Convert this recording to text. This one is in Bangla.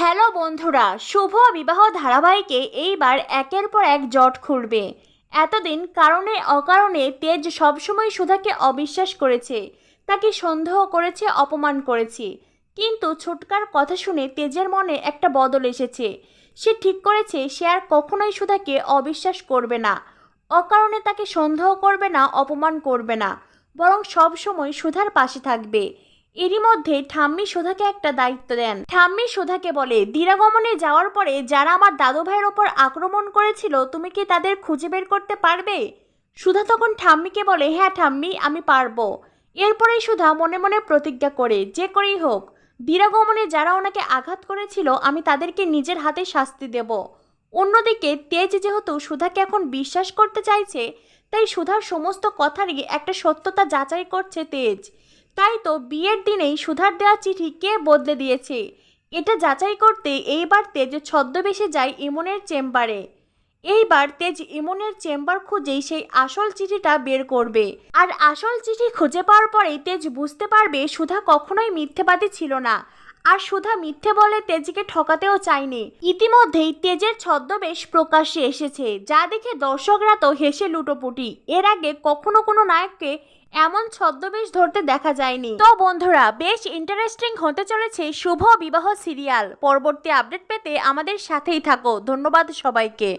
হ্যালো বন্ধুরা, শুভ বিবাহ ধারাবাহিকে এইবার একের পর এক জট খুলবে। এতদিন কারণে অকারণে তেজ সবসময় সুধাকে অবিশ্বাস করেছে, তাকে সন্দেহ করেছে, অপমান করেছে। কিন্তু ছোটকার কথা শুনে তেজের মনে একটা বদল এসেছে। সে ঠিক করেছে সে আর কখনোই সুধাকে অবিশ্বাস করবে না, অকারণে তাকে সন্দেহ করবে না, অপমান করবে না, বরং সবসময় সুধার পাশে থাকবে। এরই মধ্যে ঠাম্মি সুধাকে একটা দায়িত্ব দেন। ঠাম্মি সুধাকে বলে, দিরাগমনে যাওয়ার পরে যারা আমার দাদু ভাইয়ের ওপর আক্রমণ করেছিল তুমি কি তাদের খুঁজে বের করতে পারবে? সুধা তখন ঠাম্মিকে বলে, হ্যাঁ ঠাম্মি, আমি পারবো। এরপরেই সুধা মনে মনে প্রতিজ্ঞা করে, যে করেই হোক দিরাগমনে যারা ওনাকে আঘাত করেছিল আমি তাদেরকে নিজের হাতে শাস্তি দেব। অন্যদিকে তেজ যেহেতু সুধাকে এখন বিশ্বাস করতে চাইছে, তাই সুধার সমস্ত কথারই একটা সত্যতা যাচাই করছে তেজ। তাই তো বিয়ের দিনেই সুধার দেওয়া চিঠি কে বদলে দিয়েছে এটা যাচাই করতে এইবার তেজ ছদ্মবেশে যায় ইমনের চেম্বারে। এইবার তেজ ইমনের চেম্বার খুঁজেই সেই আসল চিঠিটা বের করবে। আর আসল চিঠি খুঁজে পাওয়ার পরেই তেজ বুঝতে পারবে সুধা কখনোই মিথ্যেবাদী ছিল না, আর সুধা মিথ্যে বলে তেজকে ঠকাতেও চায়নি। ইতিমধ্যেই তেজের ছদ্মবেশ প্রকাশ্যে এসেছে, যা দেখে দর্শকরা তো হেসে লুটোপুটি। এর আগে কখনো কোনো নায়ককে এমন ছদ্মবেশ ধরতে দেখা যায়নি। তো বন্ধুরা, বেশ ইন্টারেস্টিং হতে চলেছে শুভ বিবাহ সিরিয়াল। পরবর্তী আপডেট পেতে আমাদের সাথেই থাকো। ধন্যবাদ সবাইকে।